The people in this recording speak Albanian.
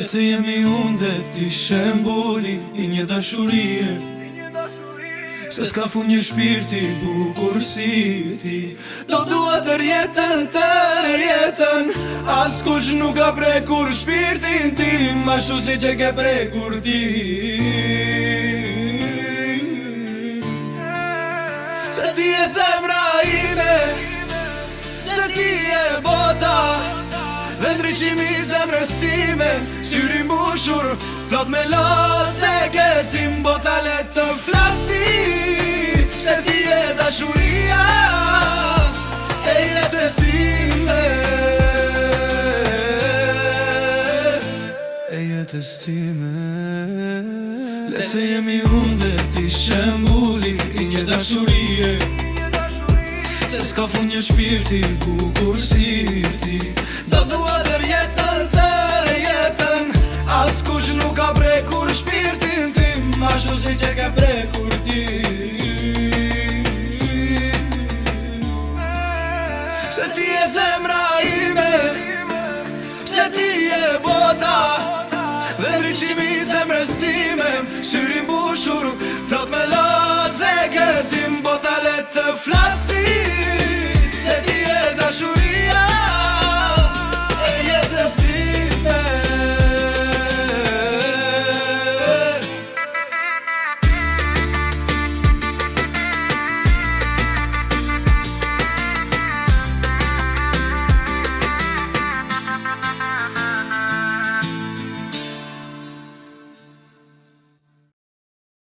Le të jemi unë dhe ti shemboli I një dashurie Se s'ka fun një shpirti bukur si ti Do dua të jetën As kush nuk ka prekur shpirtin tim Ashtu si që ke prekur ti Se ti e zemra ime Se ti e bota Dhe ndryqimi I zemrës time Syri mbushur Plot me lotë e kesim bota le të flasi Se ti e dashuria E jetës time E jetës time Le të jemi unë dhe ti shembuli I një dashurie Se s'ka fun një shpirti bukur si ti Do dua tër jetën As kush nuk ka prekur shpirtin tim Ashtu si që ke prekur